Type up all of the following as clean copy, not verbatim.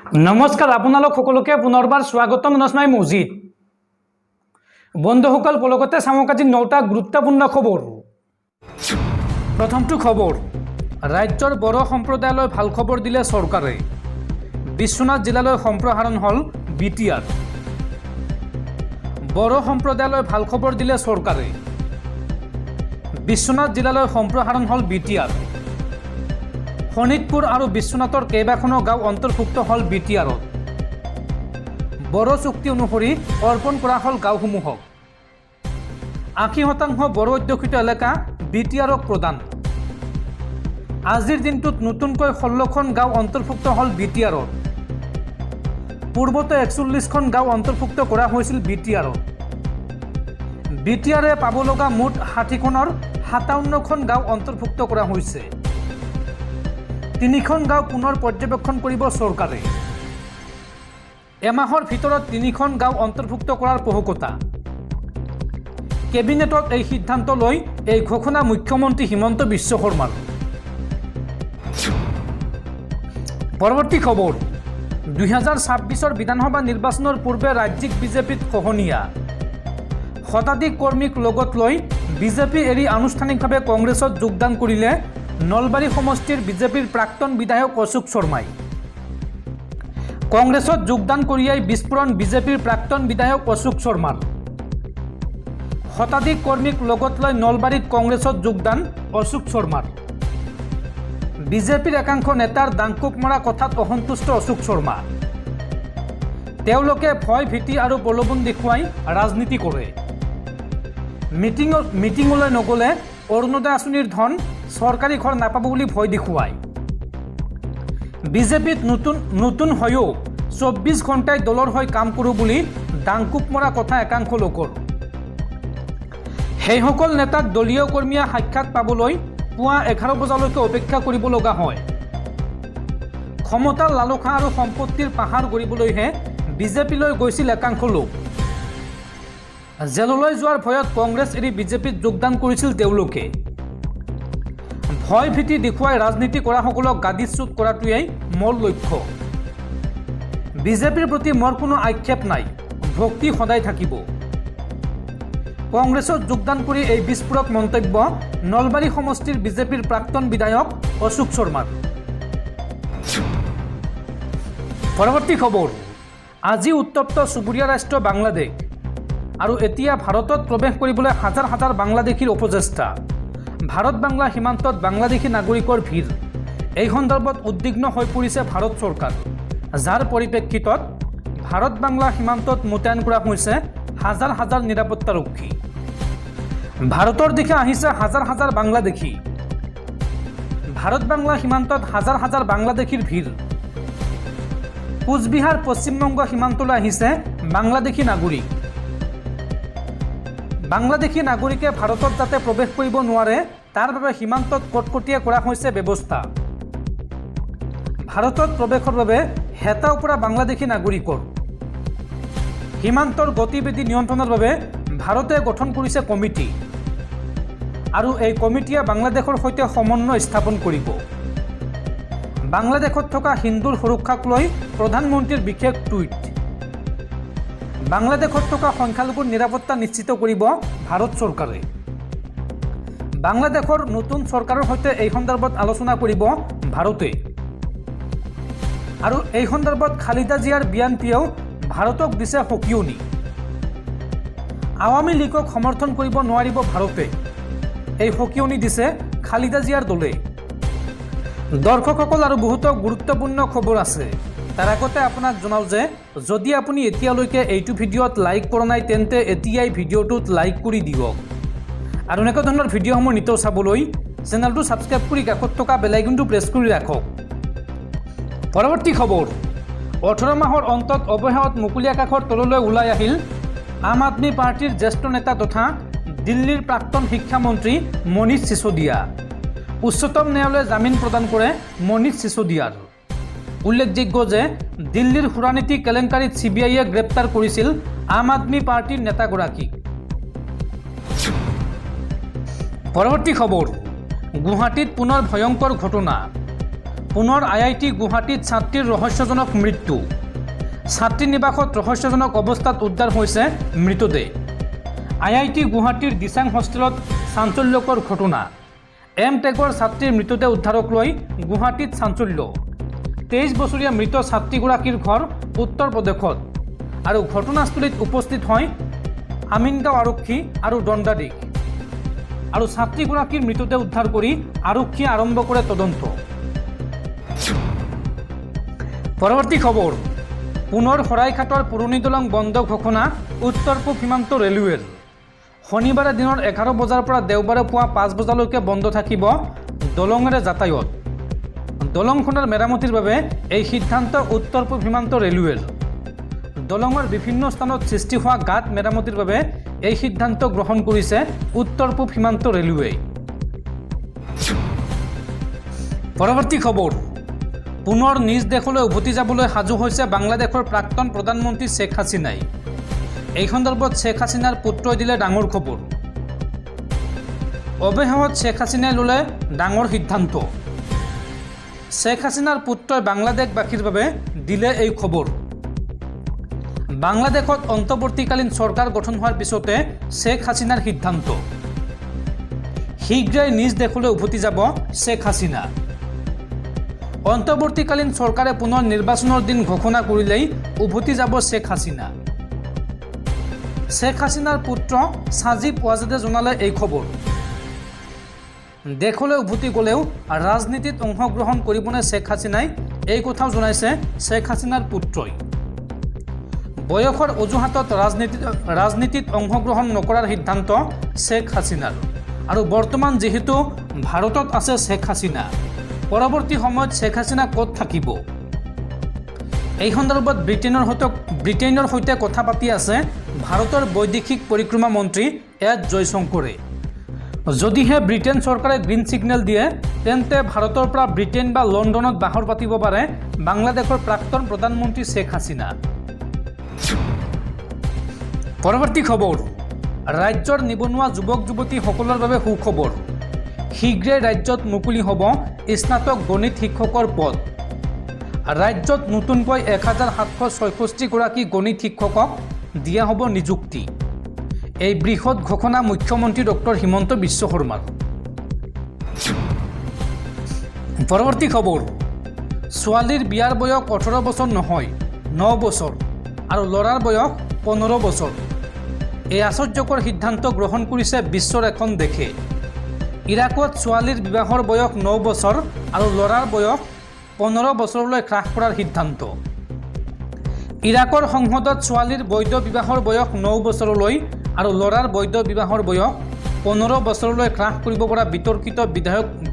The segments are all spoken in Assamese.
নমস্কাৰ আপোনালোক সকলোকে পুনৰবাৰ স্বাগতম নস্মাই মজিদ বন্ধুসকল পলকতে চামক আজি 9টা গুৰুত্বপূৰ্ণ খবৰ। প্ৰথমটো খবৰ, ৰাজ্যৰ বড়ো সম্প্ৰদায়লৈ ভাল খবৰ দিলে চৰকাৰে। বিশ্বনাথ জিলালৈ সম্প্ৰসাৰণ হল বিটিআৰ। বড়ো সম্প্ৰদায়লৈ ভাল খবৰ দিলে চৰকাৰে। বিশ্বনাথ জিলালৈ সম্প্ৰসাৰণ হল বিটিআৰ। শোণিতপুৰ আৰু বিশ্বনাথৰ কেইবাখনো গাঁও অন্তৰ্ভুক্ত হল বিটিআৰত। বড়ো চুক্তি অনুসৰি অৰ্পণ কৰা হল গাঁওসমূহক। 80% বড়ো অধ্যুষিত এলেকা বিটিআৰক প্ৰদান। আজিৰ দিনটোত নতুনকৈ 16খন গাঁও অন্তৰ্ভুক্ত হল বিটিআৰত। পূৰ্বতে 41খন গাঁও অন্তৰ্ভুক্ত কৰা হৈছিল বিটিআৰত। বিটিআৰে পাব লগা মুঠ 60খনৰ 57খন গাঁও অন্তৰ্ভুক্ত কৰা হৈছে। 3খন গাঁও পুনৰ পৰ্যবেক্ষণ কৰিব চৰকাৰে। এমাহৰ ভিতৰত 3খন গাঁও অন্তৰ্ভুক্ত কৰাৰ পোষকতা। কেবিনেটত এই সিদ্ধান্ত লৈ এই ঘোষণা মুখ্যমন্ত্ৰী হিমন্ত বিশ্ব শৰ্মাৰ। পৰৱৰ্তী খবৰ, 2026 বিধানসভা নিৰ্বাচনৰ পূৰ্বে ৰাজ্যিক বিজেপিত খহনীয়া। শতাধিক কৰ্মীক লগত লৈ বিজেপি এৰি আনুষ্ঠানিকভাৱে কংগ্ৰেছত যোগদান কৰিলে নলবাৰী সমষ্টিৰ বিজেপিৰ প্ৰাক্তন বিধায়ক অশোক শৰ্মাই। কংগ্ৰেছত যোগদান কৰিয়াই বিস্ফোৰণ বিজেপিৰ প্ৰাক্তন বিধায়ক অশোক শৰ্মাৰ। শতাধিক কৰ্মীক লগত লৈ নলবাৰীত কংগ্ৰেছত যোগদান অশোক শৰ্মাৰ। বিজেপিৰ একাংশ নেতাৰ দাংকুপ মৰা কথাত অসন্তুষ্ট অশোক শৰ্মা। তেওঁলোকে ভয় ভীতি আৰু প্ৰলোভন দেখুৱাই ৰাজনীতি কৰে। মিটিঙলৈ নগ'লে অৰুণোদয় আঁচনিৰ ধন চৰকাৰী ঘৰ নাপাব বুলি ভয় দেখুৱায়। বিজেপিত নতুন হৈও 24 ঘণ্টাই দলৰ হৈ কাম কৰোঁ বুলি দাংকুপ মৰা কথা একাংশ লোকৰ। সেইসকল নেতাক দলীয় কৰ্মীয়ে সাক্ষাৎ পাবলৈ পুৱা 11 বজালৈকে অপেক্ষা কৰিব লগা হয়। ক্ষমতাৰ লালসা আৰু সম্পত্তিৰ পাহাৰ গঢ়িবলৈহে বিজেপিলৈ গৈছিল একাংশ লোক। জেললৈ যোৱাৰ ভয়ত কংগ্ৰেছ এৰি বিজেপিত যোগদান কৰিছিল তেওঁলোকে। ভয় ভীতি দেখুৱাই ৰাজনীতি কৰাসকলক গাদীচ্যুত কৰাটোৱেই মূল লক্ষ্য। বিজেপিৰ প্ৰতি মোৰ কোনো আক্ষেপ নাই, ভক্তি সদায় থাকিব। কংগ্ৰেছত যোগদান কৰি এই বিস্ফোৰক মন্তব্য নলবাৰী সমষ্টিৰ বিজেপিৰ প্ৰাক্তন বিধায়ক অশোক শৰ্মাৰ। পৰৱৰ্তী খবৰ, আজি উত্তপ্ত চুবুৰীয়া ৰাষ্ট্ৰ বাংলাদেশ আৰু এতিয়া ভাৰতত প্ৰৱেশ কৰিবলৈ হাজাৰ হাজাৰ বাংলাদেশীৰ অপচেষ্টা। ভাৰত বাংলা সীমান্তত বাংলাদেশী নাগৰিকৰ ভিৰ। এই সন্দৰ্ভত উদ্বিগ্ন হৈ পৰিছে ভাৰত চৰকাৰ, যাৰ পৰিপ্ৰেক্ষিতত ভাৰত বাংলা সীমান্তত মোতায়েন কৰা হৈছে হাজাৰ হাজাৰ নিৰাপত্তাৰক্ষী। ভাৰতৰ দিশে আহিছে হাজাৰ হাজাৰ বাংলাদেশী। ভাৰত বাংলা সীমান্তত হাজাৰ হাজাৰ বাংলাদেশীৰ ভিৰ। কোচবিহাৰ পশ্চিমবংগ সীমান্তলৈ আহিছে বাংলাদেশী নাগৰিক। বাংলাদেশী নাগৰিকে ভাৰতত যাতে প্ৰৱেশ কৰিব নোৱাৰে তাৰ বাবে সীমান্তত কটকটীয়া কৰা হৈছে ব্যৱস্থা। ভাৰতত প্ৰৱেশৰ বাবে হেতা উপৰা বাংলাদেশী নাগৰিকৰ। সীমান্তৰ গতিবিধি নিয়ন্ত্ৰণৰ বাবে ভাৰতে গঠন কৰিছে কমিটি, আৰু এই কমিটিয়ে বাংলাদেশৰ সৈতে সমন্বয় স্থাপন কৰিব। বাংলাদেশত থকা হিন্দুৰ সুৰক্ষাক লৈ প্ৰধানমন্ত্ৰীৰ বিশেষ টুইট। বাংলাদেশত থকা সংখ্যালঘুৰ নিৰাপত্তা নিশ্চিত কৰিব ভাৰত চৰকাৰে। বাংলাদেশৰ নতুন চৰকাৰৰ সৈতে এই সন্দৰ্ভত আলোচনা কৰিব ভাৰতে। আৰু এই সন্দৰ্ভত খালিদা জিয়াৰ বিএনপিয়েও ভাৰতক দিছে সকিয়নি। আৱামী লীগক সমৰ্থন কৰিব নোৱাৰিব ভাৰতে, এই সকিয়নি দিছে খালিদা জিয়াৰ দলে। দৰ্শকসকল, আৰু বহুতো গুৰুত্বপূৰ্ণ খবৰ আছে। তাৰ আগতে আপোনাক জনাওঁ যে যদি আপুনি এতিয়ালৈকে এইটো ভিডিঅ'ত লাইক কৰা নাই তেন্তে এতিয়াই ভিডিঅ'টোত লাইক কৰি দিয়ক, আৰু এনেকুৱা ধৰণৰ ভিডিঅ'সমূহ নিতৌ চাবলৈ চেনেলটো ছাবস্ক্ৰাইব কৰি কাষত থকা বেল আইকনটো প্ৰেছ কৰি ৰাখক। পৰৱৰ্তী খবৰ, 18 মাহৰ অন্তত অৱশেষত মুকলি আকাশৰ তললৈ ওলাই আহিল আম আদমী পাৰ্টীৰ জ্যেষ্ঠ নেতা তথা দিল্লীৰ প্ৰাক্তন শিক্ষামন্ত্ৰী মনীষ সিসোদিয়া। উচ্চতম ন্যায়ালয়ে জামিন প্ৰদান কৰে মনীষ সিসোদিয়াৰ। উল্লেখযোগ্য যে দিল্লীৰ সুৰানীতি কেলেংকাৰীত CBIয়ে গ্ৰেপ্তাৰ কৰিছিল আম আদমী পাৰ্টীৰ নেতাগৰাকীক। পৰৱৰ্তী খবৰ, গুৱাহাটীত পুনৰ ভয়ংকৰ ঘটনা। পুনৰ IIT গুৱাহাটীত ছাত্ৰীৰ ৰহস্যজনক মৃত্যু। ছাত্ৰী নিবাসত ৰহস্যজনক অৱস্থাত উদ্ধাৰ হৈছে মৃতদেহ। IIT গুৱাহাটীৰ দিচাং হোষ্টেলত চাঞ্চল্যকৰ ঘটনা। টেকৰ ছাত্ৰীৰ মৃতদেহ উদ্ধাৰক লৈ গুৱাহাটীত চাঞ্চল্য। 23 বছৰীয়া মৃত ছাত্ৰীগৰাকীৰ ঘৰ উত্তৰ প্ৰদেশত আৰু ঘটনাস্থলীত উপস্থিত হয় আমিনগাঁও আৰক্ষী আৰু দণ্ডাধীশ আৰু ছাত্ৰীগৰাকীৰ মৃতদেহ উদ্ধাৰ কৰি আৰক্ষীয়ে আৰম্ভ কৰে তদন্ত। পৰৱৰ্তী খবৰ, পুনৰ শৰাইঘাটৰ পুৰণি দলং বন্ধ ঘোষণা উত্তৰ পূব সীমান্ত ৰেলৱেৰ। শনিবাৰে দিনৰ 11 বজাৰ পৰা দেওবাৰে পুৱা 5 বজালৈকে বন্ধ থাকিব দলঙেৰে যাতায়াত। দলংখনৰ মেৰামতিৰ বাবে এই সিদ্ধান্ত উত্তৰ পূব সীমান্ত ৰেলৱেৰ। দলঙৰ বিভিন্ন স্থানত সৃষ্টি হোৱা গাঁত মেৰামতিৰ বাবে এই সিদ্ধান্ত গ্ৰহণ কৰিছে উত্তৰ পূব সীমান্ত ৰেলৱে। পৰৱৰ্তী খবৰ, পুনৰ নিজ দেশলৈ উভতি যাবলৈ সাজু হৈছে বাংলাদেশৰ প্ৰাক্তন প্ৰধানমন্ত্ৰী শ্বেখ হাছিনাই। এই সন্দৰ্ভত শ্বেখ হাছিনাৰ পুত্ৰই দিলে ডাঙৰ খবৰ। অৱশেষত শ্বেখ হাছিনাই ল'লে ডাঙৰ সিদ্ধান্ত। শ্বেখ হাছিনাৰ পুত্ৰই বাংলাদেশবাসীৰ বাবে দিলে এই খবৰ। বাংলাদেশত অন্তৱৰ্তীকালীন চৰকাৰ গঠন হোৱাৰ পিছতে শ্বেখ হাছিনাৰ সিদ্ধান্ত। শীঘ্ৰেই নিজ দেশলৈ উভতি যাব শ্বেখ হাছিনা। অন্তৱৰ্তীকালীন চৰকাৰে পুনৰ নিৰ্বাচনৰ দিন ঘোষণা কৰিলেই উভতি যাব শ্বেখ হাছিনা। শ্বেখ হাছিনাৰ পুত্ৰ সাজিব ৱাজেদে জনালে এই খবৰ। দেশলৈ উভতি গ'লেও ৰাজনীতিত অংশগ্ৰহণ কৰিবনে শ্বেখ হাছিনাই, এই কথাও জনাইছে শ্বেখ হাছিনাৰ পুত্ৰই। বয়সৰ অজুহাতত ৰাজনীতিত অংশগ্ৰহণ নকৰাৰ সিদ্ধান্ত শ্বেখ হাছিনাৰ। আৰু বৰ্তমান যিহেতু ভাৰতত আছে শ্বেখ হাছিনা, পৰৱৰ্তী সময়ত শ্বেখ হাছিনা ক'ত থাকিব? এই সন্দৰ্ভত ব্ৰিটেইনৰ সৈতে কথা পাতি আছে ভাৰতৰ বৈদেশিক পৰিক্ৰমা মন্ত্ৰী এছ জয়শংকৰে। যদিহে ব্ৰিটেইন চৰকাৰে গ্ৰীণ ছিগনেল দিয়ে, তেন্তে ভাৰতৰ পৰা ব্ৰিটেইন বা লণ্ডনত বাহৰ পাতিব পাৰে বাংলাদেশৰ প্ৰাক্তন প্ৰধানমন্ত্ৰী শ্বেখ হাছিনা। পৰৱৰ্তী খবৰ, ৰাজ্যৰ নিবনুৱা যুৱক যুৱতীসকলৰ বাবে সুখবৰ। শীঘ্ৰেই ৰাজ্যত মুকলি হ'ব স্নাতক গণিত শিক্ষকৰ পদ। ৰাজ্যত নতুনকৈ 1766 গৰাকী গণিত শিক্ষকক দিয়া হ'ব নিযুক্তি। এই বৃহৎ ঘোষণা মুখ্যমন্ত্ৰী ডক্টৰ হিমন্ত বিশ্ব শৰ্মাৰ। পৰৱৰ্তী খবৰ, ছোৱালীৰ বিয়াৰ বয়স 18 বছৰ নহয় 9 বছৰ আৰু ল'ৰাৰ বয়স 15 বছৰ। এই আশ্চৰ্যকৰ সিদ্ধান্ত গ্ৰহণ কৰিছে বিশ্বৰ এখন দেশে। ইৰাকত ছোৱালীৰ বিবাহৰ বয়স 9 বছৰ আৰু ল'ৰাৰ বয়স 15 বছৰলৈ হ্ৰাস কৰাৰ সিদ্ধান্ত। ইৰাকৰ সংসদত ছোৱালীৰ বৈধ বিবাহৰ বয়স 9 বছৰলৈ আৰু ল'ৰাৰ বৈধ বিবাহৰ বয়স 15 বছৰলৈ হ্ৰাস কৰিব পৰা বিতৰ্কিত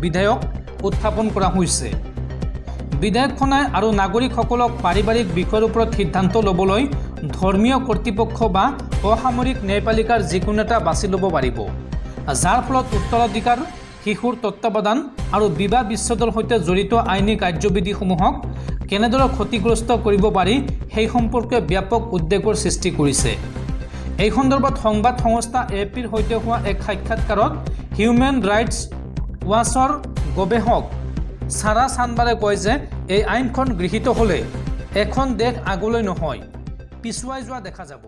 বিধেয়ক উত্থাপন কৰা হৈছে। বিধেয়কখনে আৰু নাগৰিকসকলক পাৰিবাৰিক বিষয়ৰ ওপৰত সিদ্ধান্ত ল'বলৈ ধৰ্মীয় কৰ্তৃপক্ষ বা অসামৰিক ন্যায়পালিকাৰ যিকোনো এটা বাছি ল'ব পাৰিব, যাৰ ফলত উত্তৰাধিকাৰ, শিশুৰ তত্ত্বাৱধান আৰু বিবাহ বিচ্ছেদৰ সৈতে জড়িত আইনী কাৰ্যবিধিসমূহক কেনেদৰে ক্ষতিগ্ৰস্ত কৰিব পাৰি সেই সম্পৰ্কে ব্যাপক উদ্বেগৰ সৃষ্টি কৰিছে। এই সন্দৰ্ভত সংবাদ সংস্থা APৰ সৈতে হোৱা এক সাক্ষাৎকাৰত হিউমেন ৰাইটছ ৱাচৰ গৱেষক ছাৰা চানবাৰে কয় যে এই আইনখন গৃহীত হ'লে এখন দেশ আগলৈ নহয়, পিছুৱাই যোৱা দেখা যাব।